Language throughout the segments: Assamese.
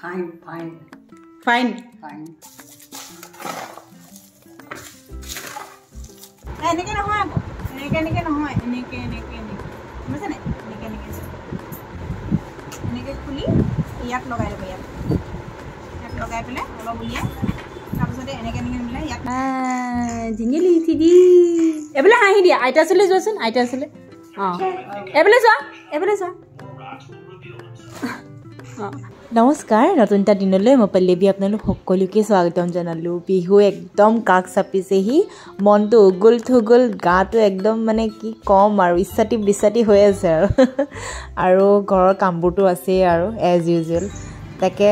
Fine, fine. Fine. Fine. এনেকে নহয় আকৌ এনেকে নহয় এনেকে বুজিছে নে এনেকে খুলি ইয়াত লগাই ল'ব ইয়াত লগাই পেলাই অলপ উলিয়াই তাৰপিছতে এনেকে মিলাই ইয়াত জিঙেলি থিদি এবেলে হাঁহি দিয়া আইতা চলে যোৱাচোন আইতা চলে এবেলে যোৱা নমস্কাৰ নতুন এটা দিনলৈ মই পল্লৱী আপোনালোক সকলোকে স্বাগতম জনালোঁ বিহু একদম কাষ চাপিছেহি মনটো উগুল থুগুল গাটো একদম মানে কি কম আৰু ইচ্ছাতি বিশ্বাতি হৈ আছে আৰু ঘৰৰ কামবোৰতো আছেই আৰু এজ ইউজুৱেল তাকে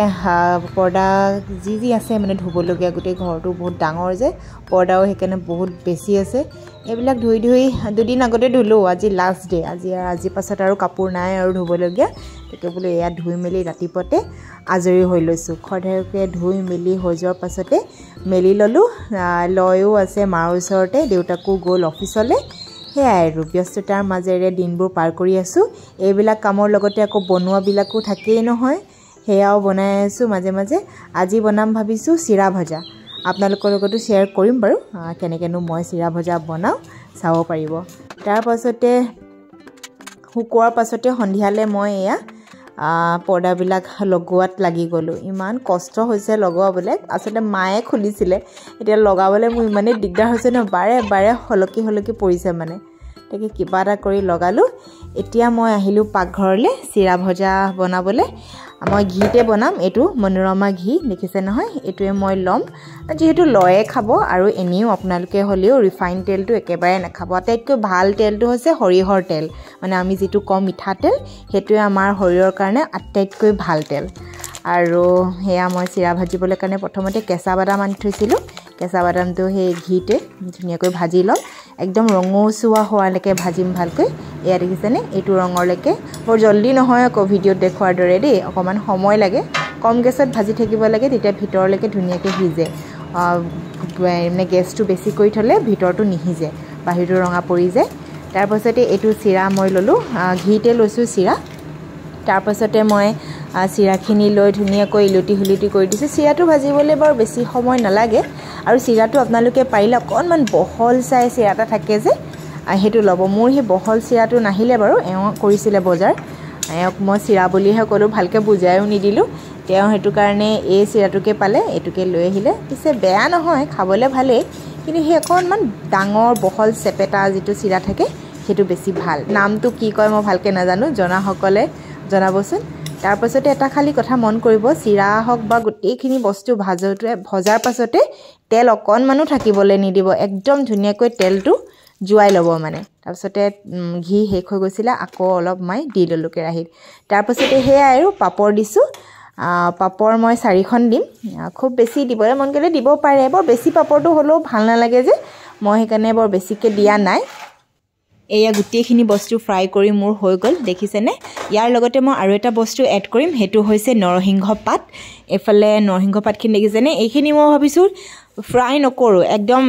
পৰ্দা যি আছে মানে ধুবলগীয়া গোটেই ঘৰটো বহুত ডাঙৰ যে পৰ্দাও সেইকাৰণে বহুত বেছি আছে এইবিলাক ধুই দুদিন আগতে ধুলোঁ আজি লাষ্ট ডে আজি পাছত আৰু কাপোৰ নাই আৰু ধুবলগীয়া তাকে বোলো এয়া ধুই মেলি ৰাতিপুৱাতে আজৰি হৈ লৈছোঁ খৰধৰকৈ ধুই মেলি হৈ যোৱাৰ পাছতে মেলি ল'লোঁ লয়ো আছে মাৰ ওচৰতে দেউতাকো গ'ল অফিচলৈ সেয়াই আৰু ব্যস্ততাৰ মাজেৰে দিনবোৰ পাৰ কৰি আছোঁ এইবিলাক কামৰ লগতে আকৌ বনোৱাবিলাকো থাকেই নহয় সেয়াও বনাই আছোঁ মাজে মাজে আজি বনাম ভাবিছোঁ চিৰা ভজা আপোনালোকৰ লগতো শ্বেয়াৰ কৰিম বাৰু কেনেকৈনো মই চিৰা ভজা বনাওঁ চাব পাৰিব তাৰপাছতে শুকোৱাৰ পাছতে সন্ধিয়ালৈ মই এয়া পৰ্দাবিলাক লগোৱাত লাগি গ'লোঁ ইমান কষ্ট হৈছে লগাবলৈ আচলতে মায়ে খুলিছিলে এতিয়া লগাবলৈ মোৰ ইমানেই দিগদাৰ হৈছে ন বাৰে হলকি পৰিছে মানে তাকে কিবা এটা কৰি লগালোঁ এতিয়া মই আহিলোঁ পাকঘৰলৈ চিৰা ভজা বনাবলৈ মই ঘিতে বনাম এইটো মনোৰমা ঘি দেখিছে নহয় এইটোৱে মই ল'ম যিহেতু লয়ে খাব আৰু এনেও আপোনালোকে হ'লেও ৰিফাইন তেলটো একেবাৰে নাখাব আটাইতকৈ ভাল তেলটো হৈছে সৰিয়হৰ তেল মানে আমি যিটো কম মিঠাতেল সেইটোৱে আমাৰ শৰীৰৰ কাৰণে আটাইতকৈ ভাল তেল আৰু সেয়া মই চিৰা ভাজিবলৈ কাৰণে প্ৰথমতে কেঁচা বাদাম আনি থৈছিলোঁ কেঁচা বাদামটো সেই ঘিতে ধুনীয়াকৈ ভাজি ল'ম একদম ৰঙচুৱা হোৱালৈকে ভাজিম ভালকৈ এয়া দেখিছেনে এইটো ৰঙৰলৈকে বৰ জল্দি নহয় আকৌ ভিডিঅ'ত দেখুৱাৰ দৰে দেই অকণমান সময় লাগে কম গেছত ভাজি থাকিব লাগে তেতিয়া ভিতৰলৈকে ধুনীয়াকৈ সিজে মানে গেছটো বেছি কৰি থ'লে ভিতৰটো নিসিজে বাহিৰটো ৰঙা পৰি যায় তাৰপাছতে এইটো চিৰা মই ল'লোঁ ঘিতে লৈছোঁ চিৰা তাৰপাছতে মই চিৰাখিনি লৈ ধুনীয়াকৈ ইলুটি কৰি দিছোঁ চিৰাটো ভাজিবলৈ বৰ বেছি সময় নালাগে আৰু চিৰাটো আপোনালোকে পাৰিলে অকণমান বহল চাই চিৰা এটা থাকে যে সেইটো ল'ব মোৰ সেই বহল চিৰাটো নাহিলে বাৰু এওঁ কৰিছিলে বজাৰ এওঁক মই চিৰা বুলিহে ক'লোঁ ভালকৈ বুজায়ো নিদিলোঁ তেওঁ সেইটো কাৰণে এই চিৰাটোকে পালে এইটোকে লৈ আহিলে পিছে বেয়া নহয় খাবলৈ ভালেই কিন্তু সেই অকণমান ডাঙৰ বহল চেপেটা যিটো চিৰা থাকে সেইটো বেছি ভাল নামটো কি কয় মই ভালকৈ নাজানো জনাসকলে জনাবচোন তাৰপাছতে এটা খালী কথা মন কৰিব চিৰা হওক বা গোটেইখিনি বস্তু ভজাৰ পাছতে তেল অকণমানো থাকিবলৈ নিদিব একদম ধুনীয়াকৈ তেলটো জুৱাই ল'ব মানে তাৰপিছতে ঘি শেষ হৈ গৈছিলে আকৌ অলপ মই দি ল'লোঁ কেৰাহীত তাৰপাছতে সেয়াই আৰু পাপৰ দিছোঁ পাপৰ মই 4খন দিম খুব বেছি দিবলৈ মন গ'লে দিব পাৰে বৰ বেছি পাপৰটো হ'লেও ভাল নালাগে যে মই সেইকাৰণে বৰ বেছিকৈ দিয়া নাই এয়া গোটেইখিনি বস্তু ফ্ৰাই কৰি মোৰ হৈ গ'ল দেখিছেনে ইয়াৰ লগতে মই আৰু এটা বস্তু এড কৰিম সেইটো হৈছে নৰসিংহ পাত এফালে নৰসিংহ পাতখিনি দেখিছেনে এইখিনি মই ভাবিছোঁ ফ্ৰাই নকৰোঁ একদম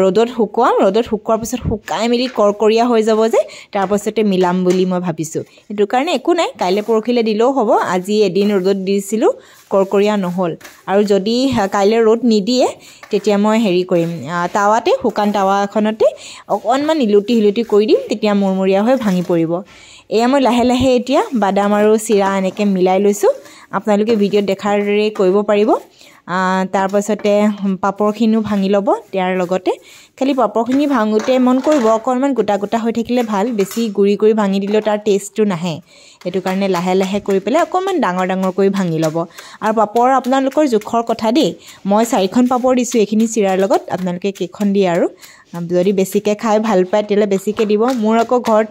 ৰ'দত শুকোৱাৰ পিছত শুকাই মেলি কৰকৰীয়া হৈ যাব যে তাৰপাছতে মিলাম বুলি মই ভাবিছোঁ সেইটো কাৰণে একো নাই কাইলৈ পৰহিলৈ দিলেও হ'ব আজি এদিন ৰ'দত দিছিলোঁ কৰকৰীয়া নহ'ল আৰু যদি কাইলৈ ৰ'দ নিদিয়ে তেতিয়া মই হেৰি কৰিম টাৱাতে শুকান টাৱা এখনতে অকণমান ইলুটি কৰি দিম তেতিয়া মৰমৰীয়া হৈ ভাঙি পৰিব এয়া মই লাহে এতিয়া বাদাম আৰু চিৰা এনেকৈ মিলাই লৈছোঁ আপোনালোকে ভিডিঅ'ত দেখাৰ দৰে কৰিব পাৰিব তাৰপাছতে পাপৰখিনিও ভাঙি ল'ব তাৰ লগতে খালি পাপৰখিনি ভাঙোতে মন কৰিব অকণমান গোটা হৈ থাকিলে ভাল বেছি গুৰি কৰি ভাঙি দিলেও তাৰ টেষ্টটো নাহে সেইটো কাৰণে লাহে কৰি পেলাই অকণমান ডাঙৰ কৰি ভাঙি ল'ব আৰু পাপৰ আপোনালোকৰ জোখৰ কথা দেই মই 4খন পাপৰ দিছোঁ এইখিনি চিৰাৰ লগত আপোনালোকে কেইখন দিয়ে আৰু যদি বেছিকৈ খাই ভাল পায় তেতিয়াহ'লে বেছিকৈ দিব মোৰ আকৌ ঘৰত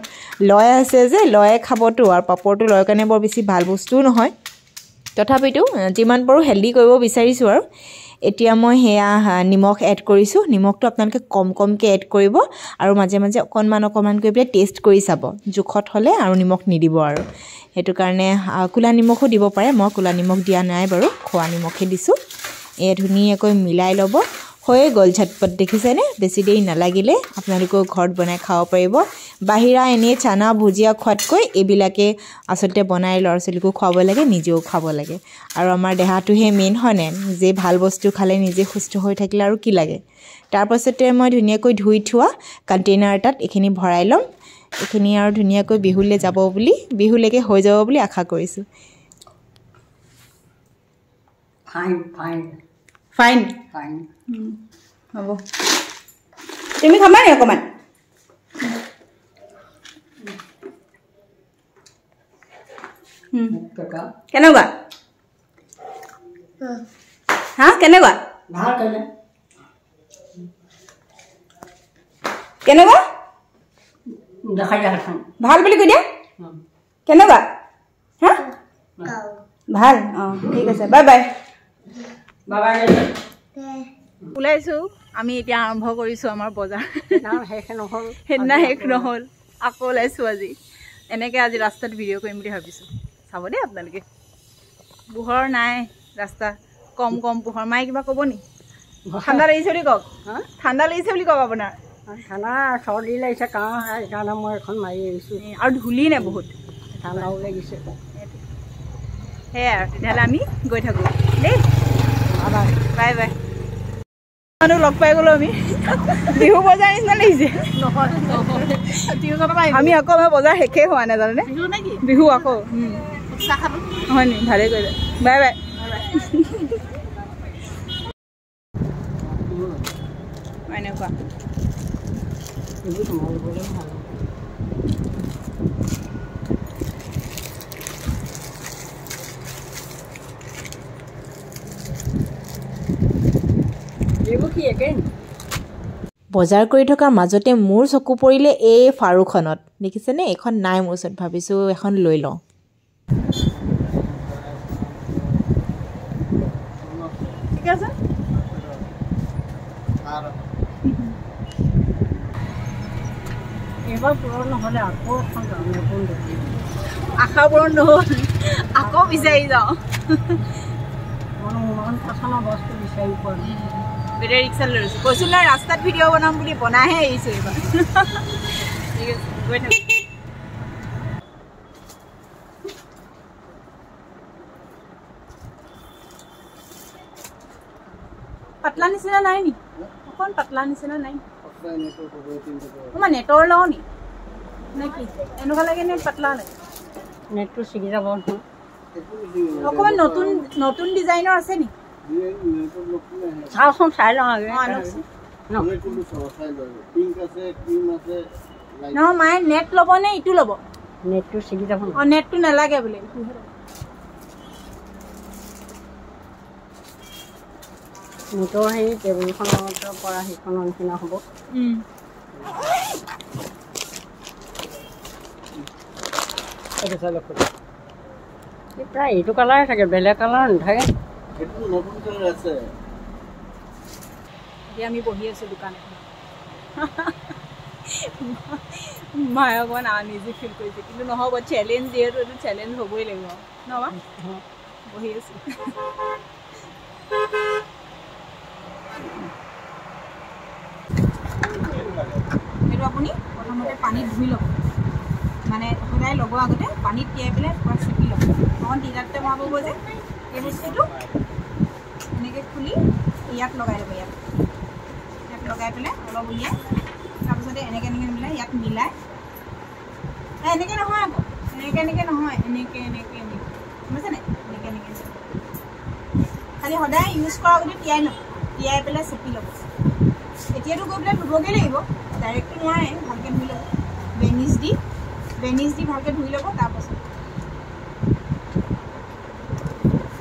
লয় আছে যে লয়ে খাবতো আৰু পাপৰটো লয় কাৰণে বৰ বেছি ভাল বস্তুও নহয় তথাপিতো যিমান পাৰোঁ হেল্ডি কৰিব বিচাৰিছোঁ আৰু এতিয়া মই সেয়া নিমখ এড কৰিছোঁ নিমখটো আপোনালোকে কমকৈ এড কৰিব আৰু মাজে অকণমান কৰি পেলাই টেষ্ট কৰি চাব জোখত হ'লে আৰু নিমখ নিদিব আৰু সেইটো কাৰণে ক'লা নিমখো দিব পাৰে মই ক'লা নিমখ দিয়া নাই বাৰু খোৱা নিমখে দিছোঁ এয়া ধুনীয়াকৈ মিলাই ল'ব হৈয়ে গ'ল ঝটপট দেখিছেনে বেছি দেৰি নালাগিলে আপোনালোকেও ঘৰত বনাই খাব পাৰিব বাহিৰা এনেই চানা ভুজিয়া খোৱাতকৈ এইবিলাকে আচলতে বনাই ল'ৰা ছোৱালীকো খুৱাব লাগে নিজেও খাব লাগে আৰু আমাৰ দেহাটোহে মেইন হয়নে যে ভাল বস্তু খালে নিজে সুস্থ হৈ থাকিলে আৰু কি লাগে তাৰপাছতে মই ধুনীয়াকৈ ধুই থোৱা কণ্টেইনাৰ এটাত এইখিনি ভৰাই ল'ম এইখিনি আৰু ধুনীয়াকৈ বিহুলৈ যাব বুলি বিহুলৈকে হৈ যাব বুলি আশা কৰিছোঁ ফাইন হ'ব তুমি খাবা নি অকণমান কেনেকুৱা হা কেনেকুৱা কেনেকুৱা ভাল বুলি কৈ দিয়া কেনেকুৱা হা ভাল অঁ ঠিক আছে বাই বাই ওলাইছোঁ আমি এতিয়া আৰম্ভ কৰিছোঁ আমাৰ বজাৰ সেইদিনা শেষ নহ'ল আকৌ ওলাইছোঁ আজি এনেকৈ আজি ৰাস্তাত ভিডিঅ' কৰিম বুলি ভাবিছোঁ চাব দেই আপোনালোকে পোহৰ নাই ৰাস্তা কম কম পোহৰ মায়ে কিবা ক'ব নি ঠাণ্ডা লাগিছে বুলি কওক ঠাণ্ডা লাগিছে বুলি কওক আপোনাৰ ঠাণ্ডা চৰ্দি লাগিছে কাহ সেইকাৰণে মই এখন মাৰি আহিছোঁ আৰু ধূলি নে বহুত ঠাণ্ডাও লাগিছে সেয়াই আৰু তেতিয়াহ'লে আমি গৈ থাকোঁ দেই বাই বাই মানুহ লগ পাই গ'লো আমি বিহু বজাৰ নিচিনা লাগিছে আমি আকৌ আমাৰ বজাৰ শেষেই হোৱা নাই জানেনে বিহু আকৌ হয় নি ভালেই কৰিলে বাই বাই এনেকুৱা বজাৰ কৰি থকাৰ মাজতে মোৰ চকু পৰিলে এই ফাৰুখনত দেখিছেনে এইখন নাই মোৰ ওচৰত ভাবিছোঁ এখন লৈ লওঁ ঠিক আছে এইবাৰ পূৰণ নহ'লে আকৌ এখন নতুন আশা পূৰণ নহ'ল আকৌ বিচাৰি যাওঁ মন পচন্দৰ বস্তু বিচাৰি পোৱা নাই বেটেৰী ৰিক্সা লৈ লৈছোঁ কৈছোঁ নহয় ৰাস্তাত ভিডিঅ' বনাম বুলি বনাইহে আহিছোঁ এইবাৰ ঠিক আছে গৈ থাকোঁ পাতলা নিচিনা নাই নি অকণ পাতলা নিচিনা নাই তোমাৰ নেটৰ লওঁ নি নে কি এনেকুৱা লাগে নে পাতলা লাগে নেটটো ছিগি যাব অকণমান নতুন নতুন ডিজাইনৰ আছে নি চাওঁচোন চাই লওঁ আগে নহয় মায়ে নেট ল'ব নে ইটো ল'ব নেটটো ছিগি যাব অঁ নেটটো নালাগে বোলে নেটৰ সেই টেবুলখনৰ পৰা সেইখনৰ নিচিনা হ'ব প্ৰায় এইটো কালাৰে থাকে বেলেগ কালাৰ নাথাকে এতিয়া আমি বহি আছোঁ দোকান এখন মায়ে অকণমান নিজে ফিল কৰিছে কিন্তু নহ'ব চেলেঞ্জ যিহেতু এইটো চেলেঞ্জ হ'বই লাগিব নহয় বহি আছোঁ সেইটো আপুনি প্ৰথমতে পানীত ধুই ল'ব মানে সদায় ল'ব আগতে পানীত তিয়াই পেলাই পূৰা চেপি ল'ব অকণ তিতাতে ভৰাব যে এই বস্তুটো এনেকৈ খুলি ইয়াত লগাই ল'ব ইয়াত লগাই পেলাই অলপ উলিয়াই তাৰপিছতে এনেকৈ এনেকৈ মিলাই ইয়াত মিলাই এনেকৈ নহয় আকৌ এনেকৈ নহয় এনেকৈ বুজিছেনে এনেকৈ খালি সদায় ইউজ কৰাৰ আগতে তিয়াই পেলাই চেপি ল'ব এতিয়াতো গৈ পেলাই ধুবগৈ লাগিব ডাইৰেক্টটো নোৱাৰে ভালকৈ ধুই ল'ব বেনিজ দি ভালকৈ ধুই ল'ব তাৰপাছত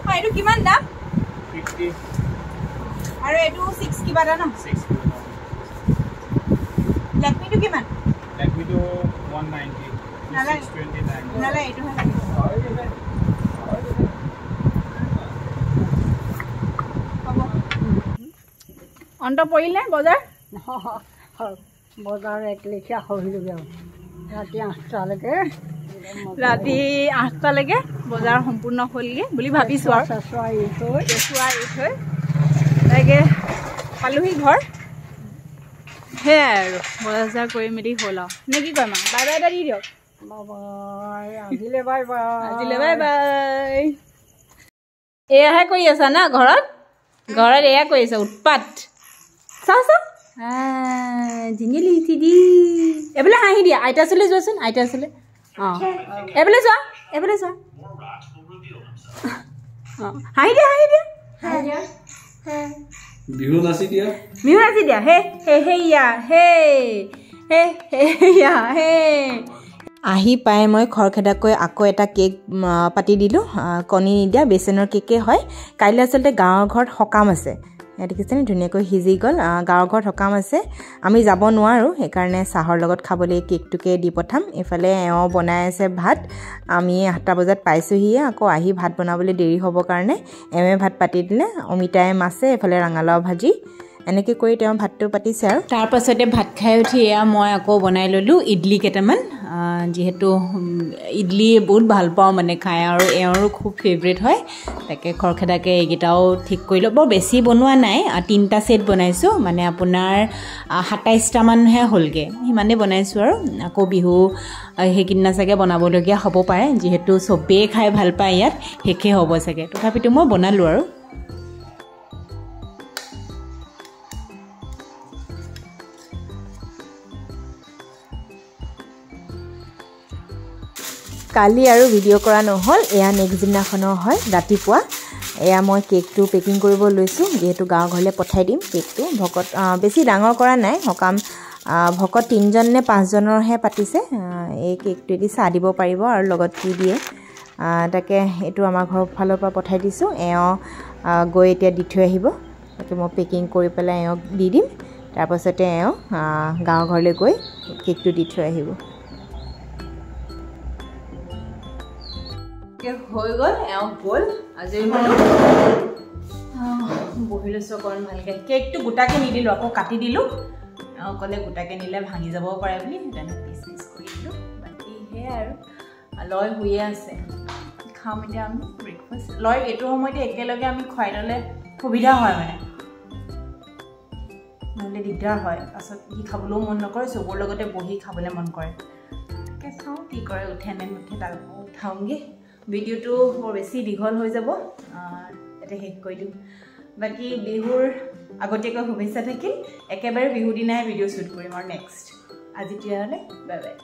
হয় এইটো কিমান দাম 50 আৰু এইটো 6 কিবা এটা ন লেকমিটো কিমান লেকমিটো 190 নালাগে 629 নালাগে এইটোহে লাগে অন্ত পৰিলে বজাৰ বজাৰ এক লেখীয়া সহিলগীয়া ৰাতি 8টালৈকে বজাৰ সম্পূৰ্ণ হ'লগৈ বুলি ভাবিছোঁ আৰু কেঁচুৱা এৰি থৈ তাকে পালোহি ঘৰ সেয়াই আৰু বজাৰ কৰি মেলি হ'ল আৰু নে কি কয় মা বাই বাই এটা দি দিয়ক আজিলে বাই বাই আজিলে বাই বাই এয়াহে কৰি আছা না ঘৰত এয়া কৰি আছা উৎপাত চাওঁ চাওঁ জিঙেলি চিদি এইফালে হাঁহি দিয়া আইতা চলে যোৱাচোন আইতা চলে অঁ এইফালে যোৱা অঁ হাঁহি দিয়া বিহু নাচি দিয়া হে ইয়া হে আহি পাই মই খৰখেদাকৈ আকৌ এটা কেক পাতি দিলোঁ কণী নিদিয়া বেচনৰ কেকে হয় কাইলৈ আচলতে গাঁৱৰ ঘৰত সকাম আছে দেখিছেনে ধুনীয়াকৈ সিজি গ'ল গাঁৱৰ ঘৰত সকাম আছে আমি যাব নোৱাৰোঁ সেইকাৰণে চাহৰ লগত খাবলৈ কেকটোকে দি পঠাম এইফালে এওঁ বনাই আছে ভাত আমি 8টা বজাত পাইছোঁহিয়ে আকৌ আহি ভাত বনাবলৈ দেৰি হ'ব কাৰণে এওঁৱে ভাত পাতি দিলে অমিতাই মাছে এইফালে ৰঙালাও ভাজি এনেকৈ কৰি তেওঁ ভাতটো পাতিছে আৰু তাৰপাছতে ভাত খাই উঠি এয়া মই আকৌ বনাই ল'লোঁ ইডলি কেইটামান যিহেতু ইডলি বহুত ভাল পাওঁ মানে খাই আৰু এওঁৰো খুব ফেভৰেট হয় তাকে খৰখেদাকৈ এইকেইটাও ঠিক কৰি লওঁ বৰ বেছি বনোৱা নাই 3টা ছেট বনাইছোঁ মানে আপোনাৰ 27টামানহে হ'লগৈ সিমানেই বনাইছোঁ আৰু আকৌ বিহু সেইদিনা চাগে বনাবলগীয়া হ'ব পাৰে যিহেতু চবেই খাই ভাল পায় ইয়াত শেষেই হ'ব চাগে তথাপিতো মই বনালোঁ আৰু কালি আৰু ভিডিঅ' কৰা নহ'ল এয়া নেক্সট দিনাখনৰ হয় ৰাতিপুৱা এয়া মই কেকটো পেকিং কৰিব লৈছোঁ যিহেতু গাঁও ঘৰলৈ পঠাই দিম কেকটো ভকত বেছি ডাঙৰ কৰা নাই সকাম ভকত 3জন নে 5জনৰহে পাতিছে এই কেকটোৱেদি চাহ দিব পাৰিব আৰু লগত কি দিয়ে তাকে এইটো আমাৰ ঘৰৰ ফালৰ পৰা পঠাই দিছোঁ এওঁ গৈ এতিয়া দি থৈ আহিব তাকে মই পেকিং কৰি পেলাই এওঁক দি দিম তাৰপাছতে এওঁ গাঁও ঘৰলৈ গৈ কেকটো দি থৈ আহিব হৈ গ'ল এওঁ গ'ল আজৰি হ'লোঁ বহি লৈছোঁ অকণমান ভালকৈ কেকটো গোটাকৈ নিদিলোঁ আকৌ কাটি দিলোঁ এওঁ ক'লে গোটাকৈ নিলে ভাঙি যাব পাৰে বুলি সেইকাৰণে পিচ কৰি দিলোঁ বাকী সেয়াই আৰু লয় শুয়ে আছে খাম এতিয়া আমি ব্ৰেকফাষ্ট লয় এইটো সময়তে একেলগে আমি খুৱাই ল'লে সুবিধা হয় মানে নহ'লে দিগদাৰ হয় পাছত সি খাবলৈও মন নকৰে চবৰ লগতে বহি খাবলৈ মন কৰে তাকে চাওঁ কি কৰে উঠে নে নুঠে তাৰ উঠাওঁগৈ ভিডিঅ'টো বৰ বেছি দীঘল হৈ যাব ইয়াতে শেষ কৰি দিওঁ বাকী বিহুৰ আগতীয়াকৈ শুভেচ্ছা থাকিল একেবাৰে বিহু দিনাই ভিডিঅ' শ্বুট কৰিম আৰু নেক্সট আজি তেতিয়াহ'লে বাই বাই